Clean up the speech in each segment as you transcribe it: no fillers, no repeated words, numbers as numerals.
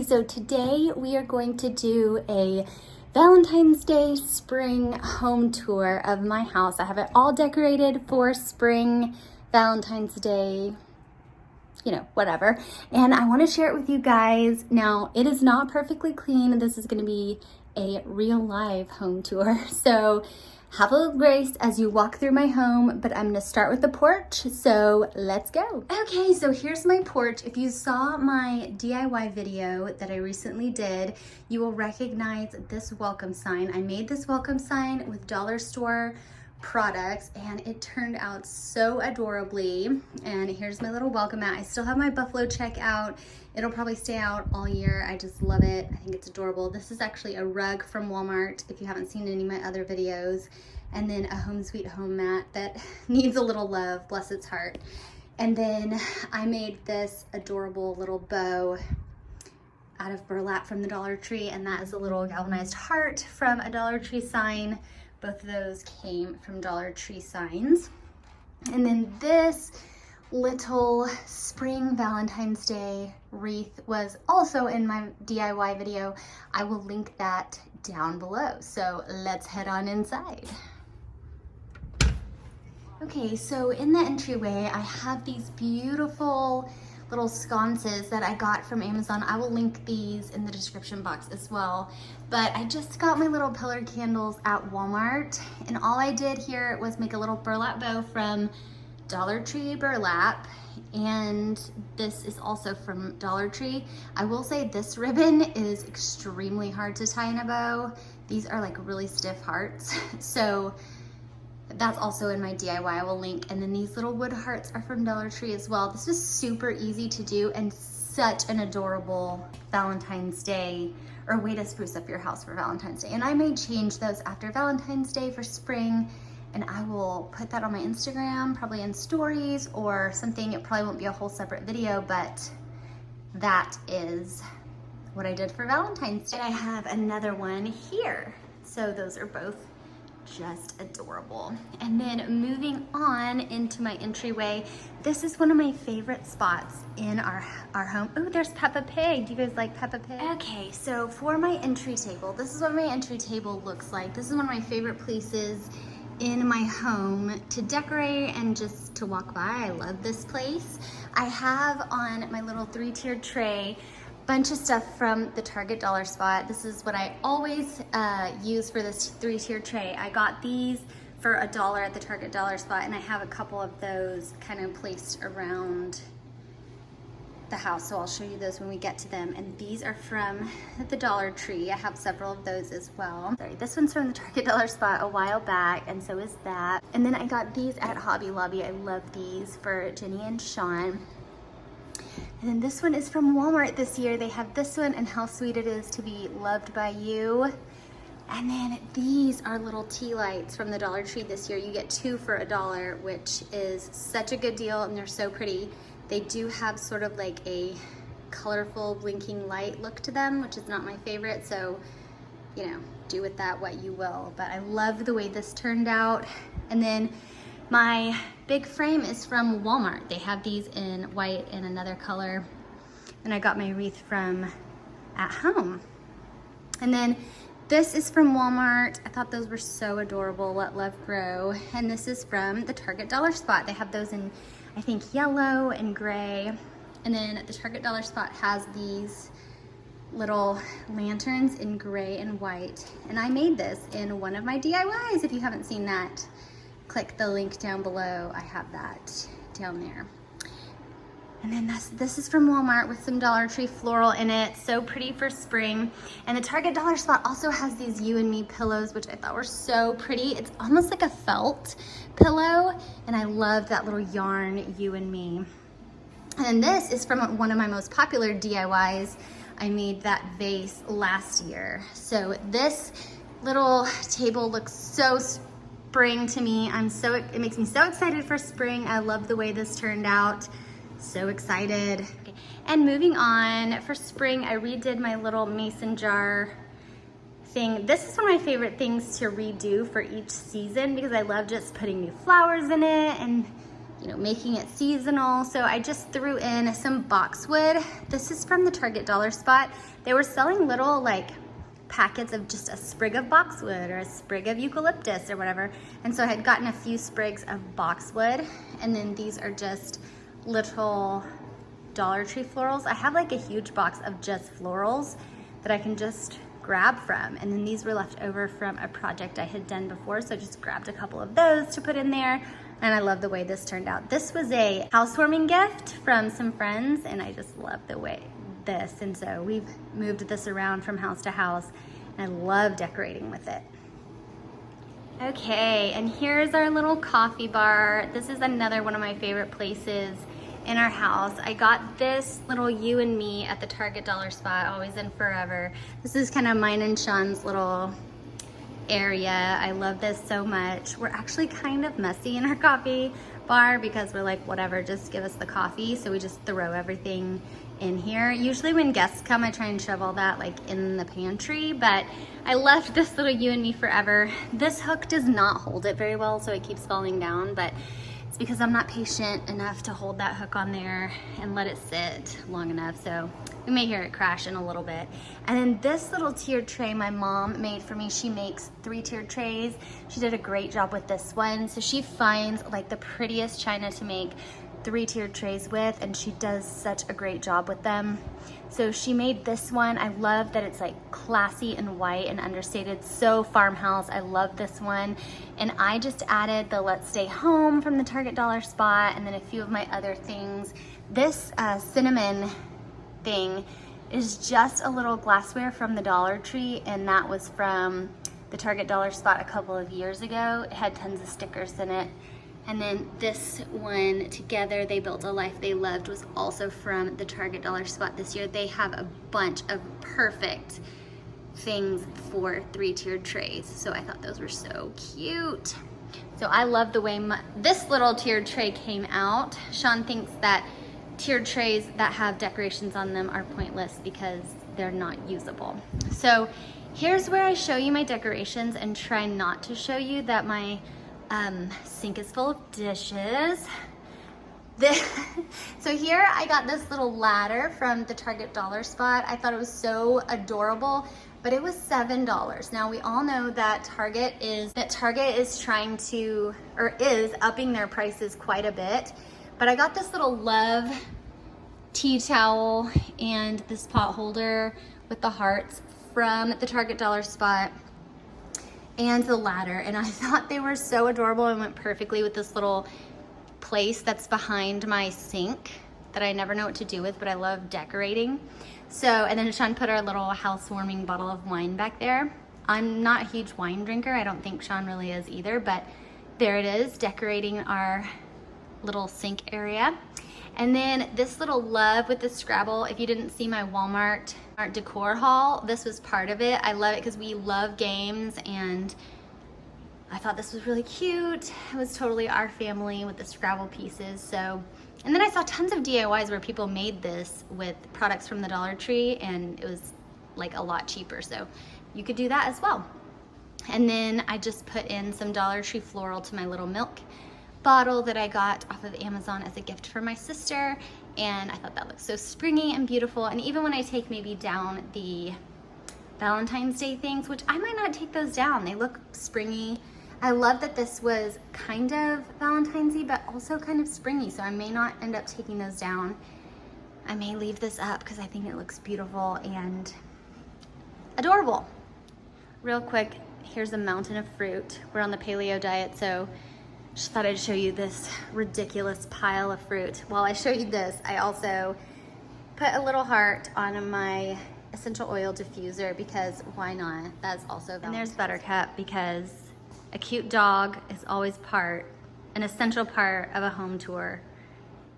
Okay, so today we are going to do a Valentine's Day spring home tour of my house. I have it all decorated for spring, Valentine's Day, you know, whatever. And I want to share it with you guys. Now, it is not perfectly clean. This is going to be a real live home tour. So have a little grace as you walk through my home, but I'm going to start with the porch. So let's go. Okay, so here's my porch. If you saw my DIY video that I recently did, you will recognize this welcome sign. I made this welcome sign with dollar store products and it turned out so adorably. And here's my little welcome mat. I still have my buffalo check out. It'll probably stay out all year. I just love it. I think it's adorable. This is actually a rug from Walmart if you haven't seen any of my other videos. And then a home sweet home mat that needs a little love, bless its heart. And then I made this adorable little bow out of burlap from the Dollar Tree, and that is a little galvanized heart from a Dollar Tree sign. Both of those came from Dollar Tree signs. And then this little spring Valentine's Day wreath was also in my DIY video. I will link that down below. So let's head on inside. Okay, so in the entryway, I have these beautiful little sconces that I got from Amazon. I will link these in the description box as well. But I just got my little pillar candles at Walmart, and all I did here was make a little burlap bow from Dollar Tree burlap, and this is also from Dollar Tree. I will say this ribbon is extremely hard to tie in a bow. These are like really stiff hearts, so that's also in my DIY, I will link. And then these little wood hearts are from Dollar Tree as well. This was super easy to do and such an adorable Valentine's Day, or way to spruce up your house for Valentine's Day. And I may change those after Valentine's Day for spring, and I will put that on my Instagram, probably in stories or something. It probably won't be a whole separate video, but that is what I did for Valentine's Day. I have another one here. So those are both just adorable. And then moving on into my entryway, this is one of my favorite spots in our home. Oh, there's Peppa Pig. Do you guys like Peppa Pig? Okay, so for my entry table, this is what my entry table looks like. This is one of my favorite places in my home to decorate and just to walk by. I love this place. I have on my little 3-tiered tray bunch of stuff from the Target dollar spot. This is what I always use for this 3-tier tray. I got these for $1 at the Target dollar spot, and I have a couple of those kind of placed around the house, so I'll show you those when we get to them. And these are from the Dollar Tree. I have several of those as well. Sorry, this one's from the Target dollar spot a while back, and so is that. And then I got these at Hobby Lobby. I love these for Jenny and Sean. And then this one is from Walmart this year. They have this one and How Sweet It Is to Be Loved by You. And then these are little tea lights from the Dollar Tree this year. You get 2 for $1, which is such a good deal, and they're so pretty. They do have sort of like a colorful blinking light look to them, which is not my favorite, so you know, do with that what you will. But I love the way this turned out. And then my big frame is from Walmart. They have these in white and another color. And I got my wreath from at home. And then this is from Walmart. I thought those were so adorable, Let Love Grow. And this is from the Target dollar spot. They have those in, I think, yellow and gray. And then the Target dollar spot has these little lanterns in gray and white. And I made this in one of my DIYs. If you haven't seen that, click the link down below. I have that down there. And then this is from Walmart with some Dollar Tree floral in it. So pretty for spring. And the Target dollar spot also has these You and Me pillows, which I thought were so pretty. It's almost like a felt pillow, and I love that little yarn You and Me. And this is from one of my most popular DIYs. I made that vase last year. So this little table looks so spring to me. It makes me so excited for spring. I love the way this turned out. So excited. Okay. And moving on, for spring, I redid my little mason jar thing. This is one of my favorite things to redo for each season because I love just putting new flowers in it and you know, making it seasonal. So I just threw in some boxwood. This is from the Target Dollar Spot. They were selling little like packets of just a sprig of boxwood or a sprig of eucalyptus or whatever. And so I had gotten a few sprigs of boxwood, and then these are just little Dollar Tree florals. I have like a huge box of just florals that I can just grab from. And then these were left over from a project I had done before. So I just grabbed a couple of those to put in there. And I love the way this turned out. This was a housewarming gift from some friends, and I just love the way this. And so we've moved this around from house to house, and I love decorating with it. Okay, and here's our little coffee bar. This is another one of my favorite places in our house. I got this little You and Me at the Target Dollar Spot, always and forever. This is kind of mine and Sean's little area. I love this so much. We're actually kind of messy in our coffee bar because we're like, whatever, just give us the coffee. So we just throw everything in here. Usually when guests come, I try and shove all that like in the pantry, but I left this little You and Me forever. This hook does not hold it very well, so it keeps falling down, but it's because I'm not patient enough to hold that hook on there and let it sit long enough. So we may hear it crash in a little bit. And then this little tiered tray my mom made for me. She makes 3-tiered trays. She did a great job with this one. So she finds like the prettiest china to make 3-tiered trays with, and she does such a great job with them. So she made this one. I love that it's like classy and white and understated, so farmhouse. I love this one. And I just added the Let's Stay Home from the Target Dollar Spot, and then a few of my other things. This cinnamon thing is just a little glassware from the Dollar Tree, and that was from the Target Dollar Spot a couple of years ago. It had tons of stickers in it. And then this one, Together They Built a Life They Loved, was also from the Target Dollar Spot this year. They have a bunch of perfect things for 3-tiered trays. So I thought those were so cute. So I love the way this little tiered tray came out. Sean thinks that tiered trays that have decorations on them are pointless because they're not usable. So here's where I show you my decorations and try not to show you that my sink is full of dishes. So here I got this little ladder from the Target Dollar Spot. I thought it was so adorable, but it was $7. Now we all know that Target is trying to, or is upping their prices quite a bit. But I got this little love tea towel and this pot holder with the hearts from the Target Dollar Spot, and the ladder, and I thought they were so adorable and went perfectly with this little place that's behind my sink that I never know what to do with, but I love decorating. So, and then Sean put our little housewarming bottle of wine back there. I'm not a huge wine drinker. I don't think Sean really is either, but there it is, decorating our little sink area. And then this little love with the Scrabble. If you didn't see my Walmart decor haul, this was part of it. I love it because we love games, and I thought this was really cute. It was totally our family with the Scrabble pieces. So, and then I saw tons of DIYs where people made this with products from the Dollar Tree, and it was like a lot cheaper. So you could do that as well. And then I just put in some Dollar Tree floral to my little milk bottle that I got off of Amazon as a gift for my sister, and I thought that looked so springy and beautiful. And even when I take maybe down the Valentine's Day things, which I might not take those down, they look springy. I love that this was kind of Valentine's-y but also kind of springy, so I may not end up taking those down. I may leave this up because I think it looks beautiful and adorable. Real quick, here's a mountain of fruit. We're on the paleo diet, so just thought I'd show you this ridiculous pile of fruit. While I show you this, I also put a little heart on my essential oil diffuser because why not? That's also Valentine's. And there's Buttercup because a cute dog is always an essential part of a home tour,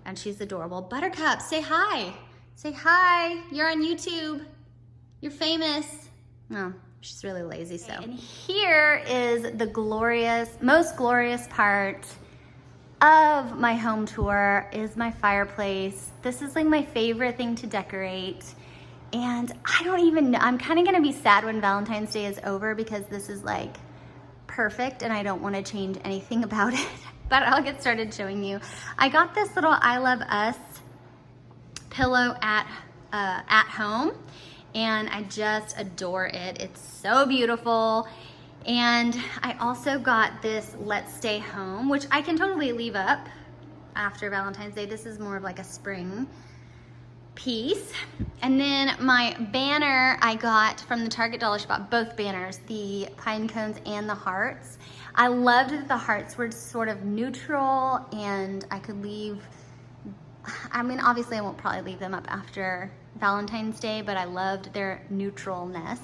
and she's adorable. Buttercup, say hi. Say hi. You're on YouTube. You're famous. No. She's really lazy, so. And here is the most glorious part of my home tour is my fireplace. This is like my favorite thing to decorate. And I don't even know, I'm kind of gonna be sad when Valentine's Day is over because this is like perfect and I don't want to change anything about it, but I'll get started showing you. I got this little I Love Us pillow at home, and I just adore it. It's so beautiful. And I also got this Let's Stay Home, which I can totally leave up after Valentine's Day. This is more of like a spring piece. And then my banner I got from the Target dollar shop, both banners, the pine cones and the hearts. I loved that the hearts were sort of neutral, and I could leave, I mean, obviously I won't probably leave them up after Valentine's Day, but I loved their neutralness.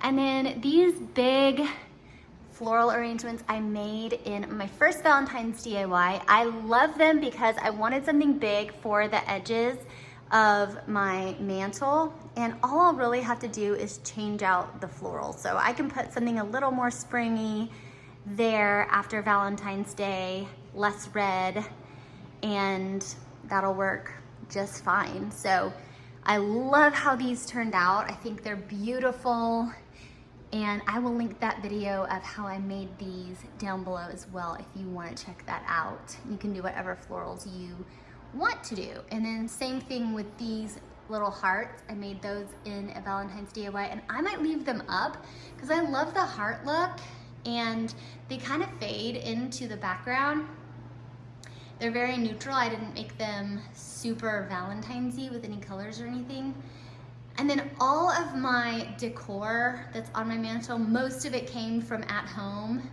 And then these big floral arrangements I made in my first Valentine's DIY. I love them because I wanted something big for the edges of my mantle, and all I'll really have to do is change out the floral. So I can put something a little more springy there after Valentine's Day, less red, and that'll work just fine. So I love how these turned out. I think they're beautiful, and I will link that video of how I made these down below as well if you want to check that out. You can do whatever florals you want to do. And then same thing with these little hearts. I made those in a Valentine's DIY, and I might leave them up because I love the heart look, and they kind of fade into the background. They're very neutral. I didn't make them super Valentine's-y with any colors or anything. And then all of my decor that's on my mantle, most of it came from at home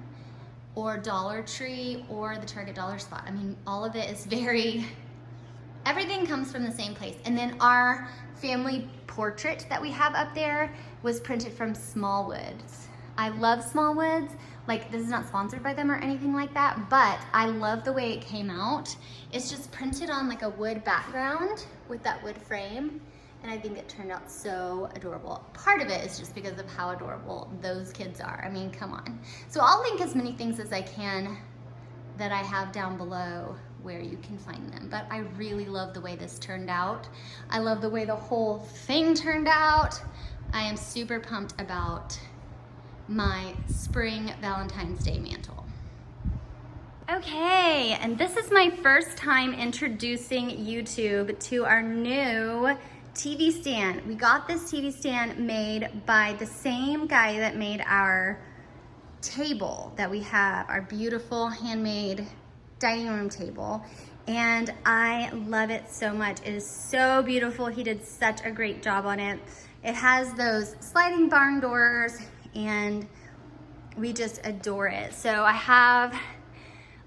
or Dollar Tree or the Target dollar spot. I mean, all of it is very, everything comes from the same place. And then our family portrait that we have up there was printed from Smallwoods. I love Smallwoods. Like, this is not sponsored by them or anything like that, but I love the way it came out. It's just printed on like a wood background with that wood frame, and I think it turned out so adorable. Part of it is just because of how adorable those kids are. I mean, come on. So I'll link as many things as I can that I have down below where you can find them. But I really love the way this turned out. I love the way the whole thing turned out. I am super pumped about my spring Valentine's Day mantle. Okay, and this is my first time introducing YouTube to our new TV stand. We got this TV stand made by the same guy that made our table that we have, our beautiful handmade dining room table, and I love it so much. It is so beautiful. He did such a great job on it. It has those sliding barn doors, and we just adore it. So I have a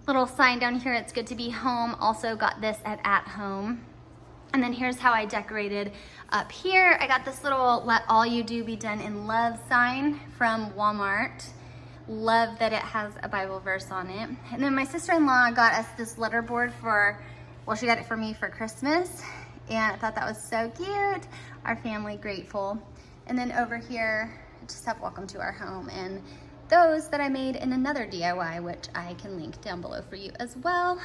little sign down here, it's good to be home. Also got this at home. And then here's how I decorated up here. I got this little "Let All You Do Be Done in Love" sign from Walmart. Love that it has a Bible verse on it. And then my sister-in-law got us this letterboard for, well, she got it for me for Christmas, and I thought that was so cute. Our family grateful. And then over here, I just have "Welcome to Our Home," and those that I made in another DIY, which I can link down below for you as well.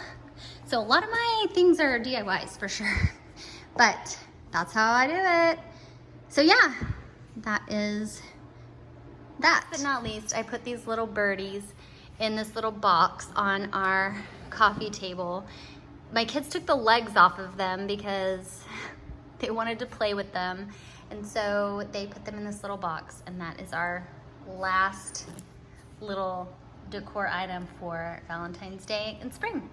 So a lot of my things are DIYs for sure, but that's how I do it. So yeah, that is that. Last but not least, I put these little birdies in this little box on our coffee table. My kids took the legs off of them because they wanted to play with them, and so they put them in this little box, and that is our last little decor item for Valentine's Day and spring.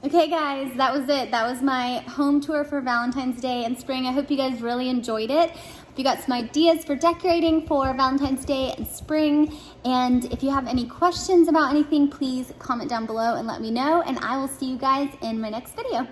Okay guys, that was it. That was my home tour for Valentine's Day and spring. I hope you guys really enjoyed it. If you got some ideas for decorating for Valentine's Day and spring, and if you have any questions about anything, please comment down below and let me know, and I will see you guys in my next video.